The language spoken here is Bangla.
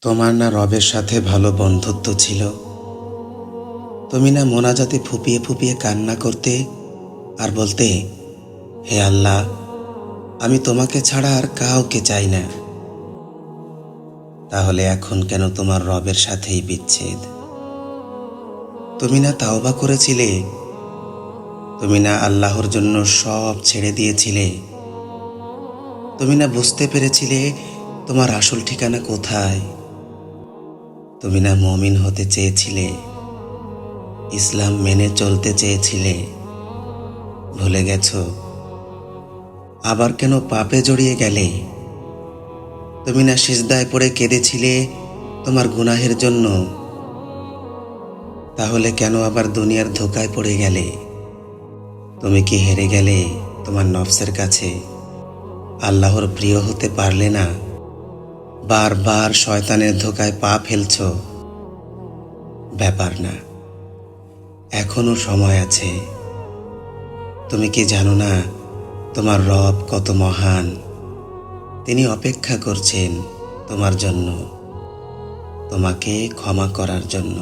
তোমার না রবের সাথে ভালো বন্ধুত্ব ছিল? তুমি না মোনাজাতে ফুপিয়ে ফুপিয়ে কান্না করতে আর বলতে, হে আল্লাহ, আমি তোমাকে ছাড়া আর কাউকে চাই না। তাহলে এখন কেন তোমার রবের সাথেই বিচ্ছেদ? তুমি না তাওবা করেছিলে? তুমি না আল্লাহর জন্য সব ছেড়ে দিয়েছিলে? তুমি না বুঝতে পেরেছিলে তোমার আসল ঠিকানা কোথায়? তুমি না মুমিন হতে চেয়েছিলে, ইসলাম মেনে চলতে চেয়েছিলে? ভুলে গেছো? আবার কেন পাপে জড়িয়ে গেলে? তুমি না সিজদায় পড়ে কেঁদেছিলে তোমার গুনাহের জন্য? তাহলে কেন আবার দুনিয়ার ধোঁকায় পড়ে গেলে? তুমি কি হেরে গেলে তোমার নফসের কাছে? আল্লাহর প্রিয় হতে পারলে না? বারবার শয়তানের ধোঁকায় পা ফেলছো? ব্যাপার না, এখনো সময় আছে। তুমি কি জানো না তোমার রব কত মহান? তিনি অপেক্ষা করছেন তোমার জন্য, তোমাকে ক্ষমা করার জন্য।